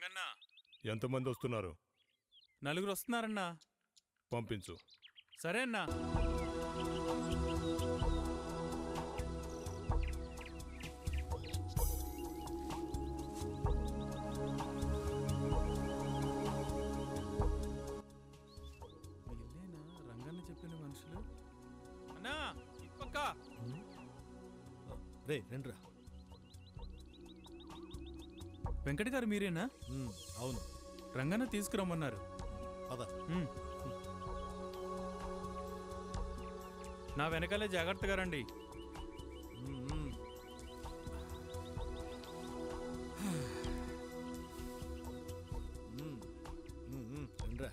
రంగన్నా, ఎంతమంది వస్తున్నారు? 4 వస్తున్నారన్నా. పంపించు. సరే అన్నా. వీళ్ళేనా రంగన్న చెప్పిన మనుషులు? అన్నా ఇప్పక్క. రే రండిరా. వెంకట గారు మీరేనా? అవును. రంగన్న తీసుకురమ్మన్నారు. పద. నా వెనకాలే జాగ్రత్తగా రండి. రండిరా.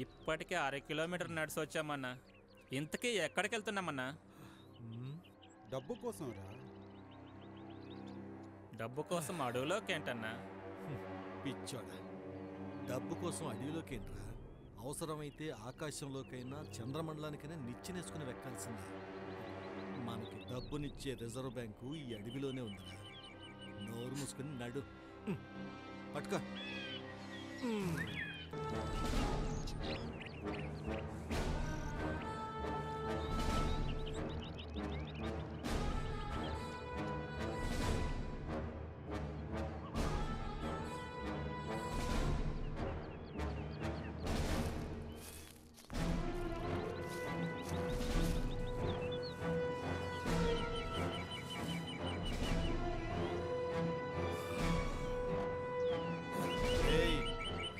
ఇప్పటికే 6 కిలోమీటర్ నడిచి వచ్చామన్నా. ఇంతకీ ఎక్కడికి వెళ్తున్నామన్నా? డబ్బు కోసం రా. డబ్బు కోసం అడవులోకి ఏంటన్నా? పిచ్చోడా, డబ్బు కోసం అడవిలోకి ఏంట్రా? అవసరమైతే ఆకాశంలోకైనా చంద్రమండలానికైనా నిచ్చెనేసుకుని వెక్కాల్సిందే. మనకి డబ్బునిచ్చే రిజర్వ్ బ్యాంకు ఈ అడవిలోనే ఉందిరా. నోరు మూసుకుని నడు. పట్టుకో.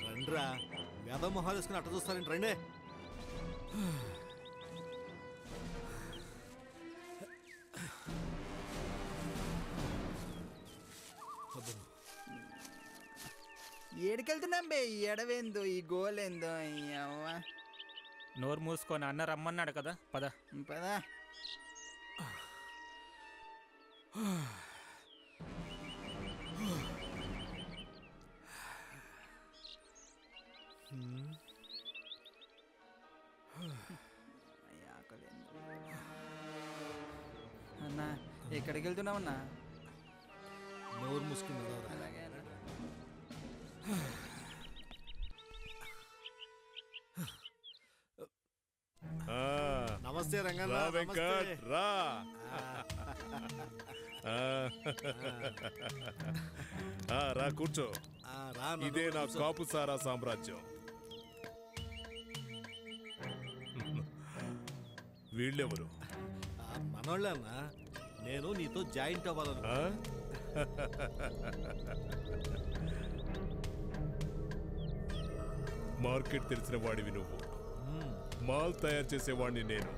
రండ్రా, వేద మొహాలు వేసుకుని అట్ట చూస్తారండి. రండే. ఏడికెళ్తున్నాం బే? ఈ ఎడవేందో ఈ గోలేందో అవ్వ. నోరు మూసుకొని అన్న రమ్మన్నాడు కదా, పద పదా. అన్నా ఎక్కడికి వెళ్తున్నామన్నా? నోరు మూసుకుని అలాగే. నమస్తే రంగన్న. రా వెంకట్, రా. రా కూర్చో. ఇదే నా కాపు సారా సామ్రాజ్యం. వీళ్ళెవరు? మనోళ్ళే అన్నా. నేను నీతో జాయింట్ అవ్వాలను. మార్కెట్ తెలిసిన వాడివి నువ్వు, మాల్ తయారు చేసేవాడిని నేను.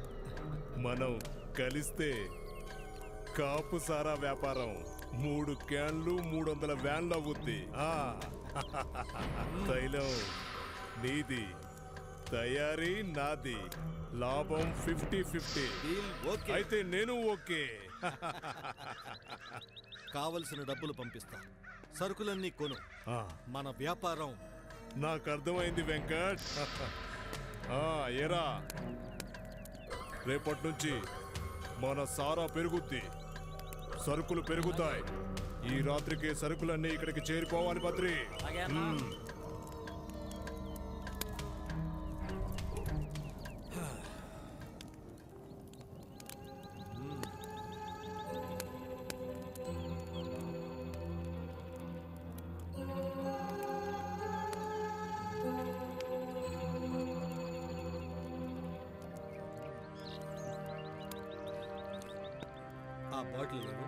మనం కలిస్తే కాపు సారా వ్యాపారం 3 క్యాన్లు 300 వ్యాన్లు అవుద్ది. తైలం నీది, తయారీ నాది, లాభం 50-50. అయితే నేను ఓకే. కావలసిన డబ్బులు పంపిస్తా, సరుకులన్నీ కొను. మన వ్యాపారం. నాకు అర్థమైంది వెంకట్. ఏరా, రేపటి నుంచి మన సారా పెరుగుద్ది, సరుకులు పెరుగుతాయి. ఈ రాత్రికి సరుకులన్నీ ఇక్కడికి చేరిపోవాలి బద్రి. ఆ బాటిల్ లేవు.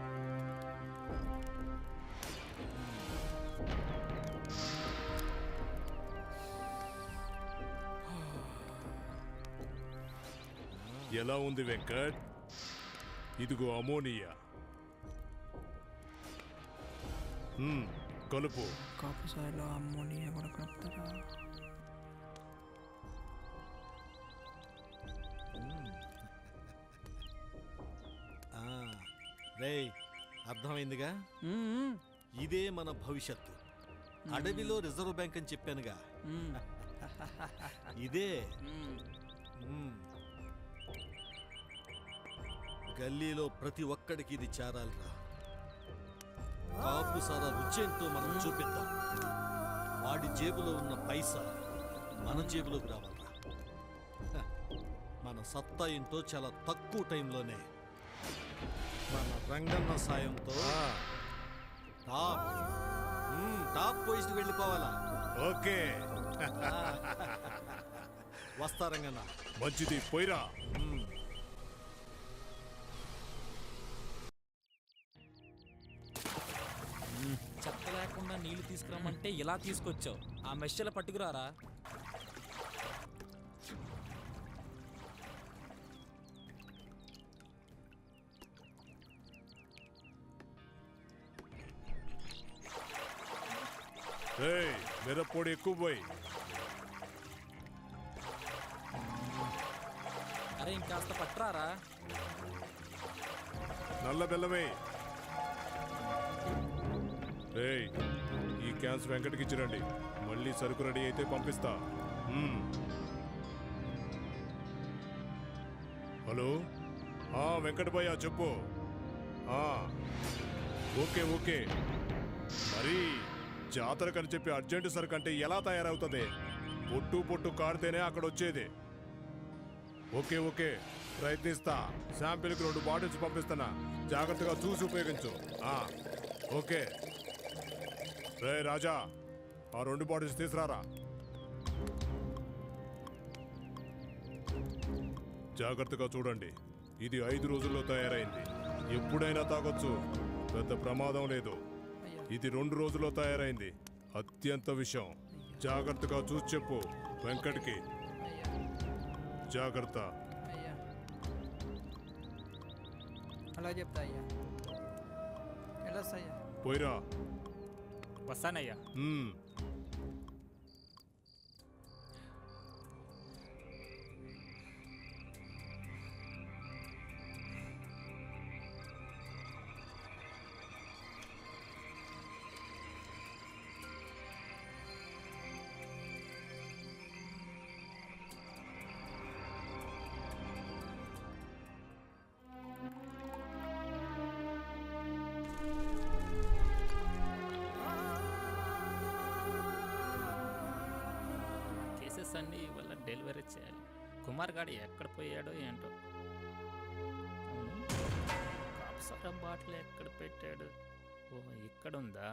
ఎలా ఉంది వెంకట్? ఇదిగో అమోనియా. కలుపు. కాపు సార్లో అమ్మోనియా కూడా కలుపుతారా? రేయ్, అర్థమైందిగా? ఇదే మన భవిష్యత్తు. అడవిలో రిజర్వ్ బ్యాంక్ అని చెప్పానుగా, మ్మ్. ఇదే. మ్మ్. మ్మ్. గల్లీలో ప్రతి ఒక్కడికి ఇది చేరాలిరా. కాపు సారా రుచేంటో మనం చూపిద్దాం. వాడి జేబులో ఉన్న పైసా మన జేబులోకి రావాలిరా. హ, మన సత్తా ఏంటో చాలా తక్కువ టైంలోనే మన రంగన్న సాయంతో టాప్ టాప్ పొజిషన్ వెళ్ళిపోవాలా. ఓకే, వస్తా రంగన్న. మంచిది, పోయిరా. మ్మ్. చెత్త లేకుండా నీళ్లు తీసుకురామంటే ఇలా తీసుకొచ్చావు. ఆ మెషల పట్టుకురారా. ఏయ్, మిరప్పొడి ఎక్కువ పోయి. అరే ఇంకాస్త పట్టురారా. నల్ల బెల్లమే. ఏయ్, ఈ క్యాన్స్ వెంకటకి ఇచ్చిరండి. మళ్ళీ సరుకు రెడీ అయితే పంపిస్తా. హలో, వెంకటభయ్య చెప్పు. Okay okay. మరి జాతరకని చెప్పి అర్జెంటు సరుకు అంటే ఎలా తయారవుతుంది? పొట్టు పొట్టు కాడితేనే అక్కడ వచ్చేది. ఓకే ఓకే, ప్రయత్నిస్తా. శాంపిల్కి 2 బాటిల్స్ పంపిస్తున్నా. జాగ్రత్తగా చూసి ఉపయోగించు. ఓకే. రే రాజా, ఆ 2 బాటిల్స్ తీసుకురారా. జాగ్రత్తగా చూడండి. ఇది 5 రోజుల్లో తయారైంది. ఎప్పుడైనా తాగొచ్చు, పెద్ద ప్రమాదం లేదు. ఇది 2 రోజుల్లో తయారైంది. అత్యంత విషయం. జాగ్రత్తగా చూసి చెప్పు వెంకట్కి. జాగ్రత్త. అయ్యా అలా చెప్తా అయ్యా. ఎలా అయ్యా? పోయిరా. వస్తానయ్యా. కేసెస్ అన్నీ ఇవాళ డెలివరీ చేయాలి. కుమార్ గాడు ఎక్కడ పోయాడో ఏంటో. అవును, కాపుసారా బాటిల్ ఎక్కడ పెట్టాడు? ఓ, ఇక్కడ ఉందా?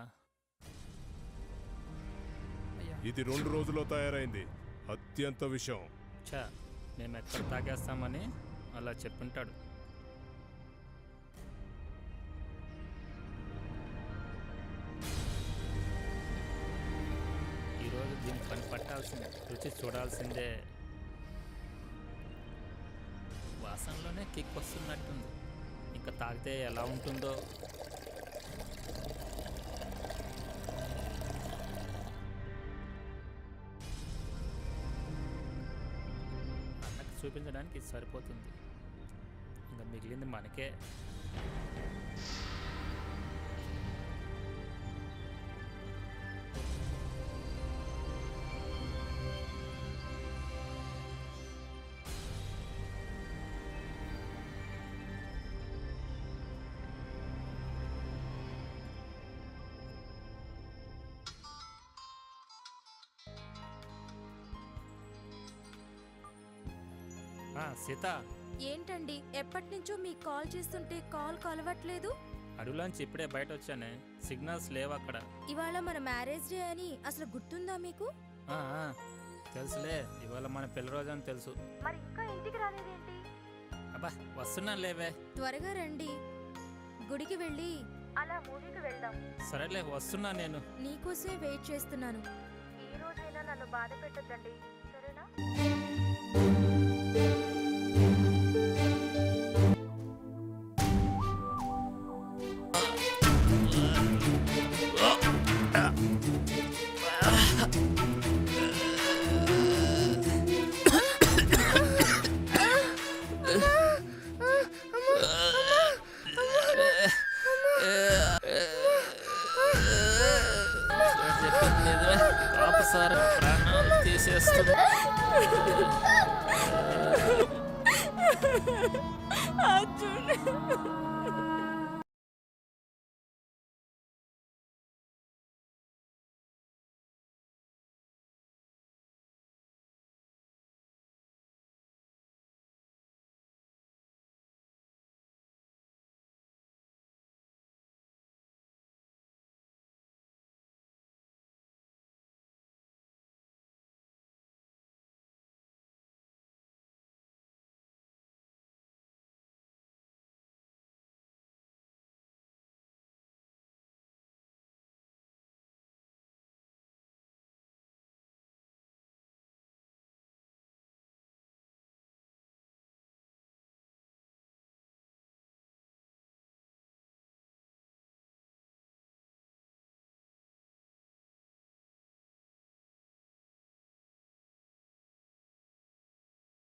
అయ్యా ఇది 2 రోజుల్లో తయారైంది. అత్యంత విషయం. చా, మేము ఎక్కడ తాగేస్తామని అలా చెప్పుంటాడు. ఈరోజు దీని పని పట్టాల్సిందే, రుచి చూడాల్సిందే. వాసనలోనే కిక్ వస్తున్నట్టుంది. ఇంకా తాగితే ఎలా ఉంటుందో. అన్నకి చూపించడానికి ఇది సరిపోతుంది. ఇంకా మిగిలింది మనకే. సీత, ఏంటండి ఎప్పటి నుంచో మీకు కాల్ చేస్తుంటే కాల్ కలవట్లేదు? అడవిలోంచి ఇప్పుడే బయట వచ్చానే, సిగ్నల్స్ లేవు అక్కడ. ఇవాళ మన మ్యారేజ్ డే అని అసలు గుర్తుందా మీకు? ఆ, తెలుసులే, ఇవాళ మన పెళ్లి రోజు అని తెలుసు. మరి ఇంకా ఇంటికి రాలేదేంటి? అబ్బా, వస్తున్నా లేవే. త్వరగా రండి, గుడికి వెళ్ళి అలా మూవీకి వెళ్దాం. సరేలే, వస్తున్నా నేను. నీకోసమే వెయిట్ చేస్తున్నాను. ఈ రోజైనా నన్ను బాధ పెట్టొద్దండి, సరేనా? చెప్పు. ఒక్కసారి ప్రాణాలు తీసేస్తుంది. అర్జున్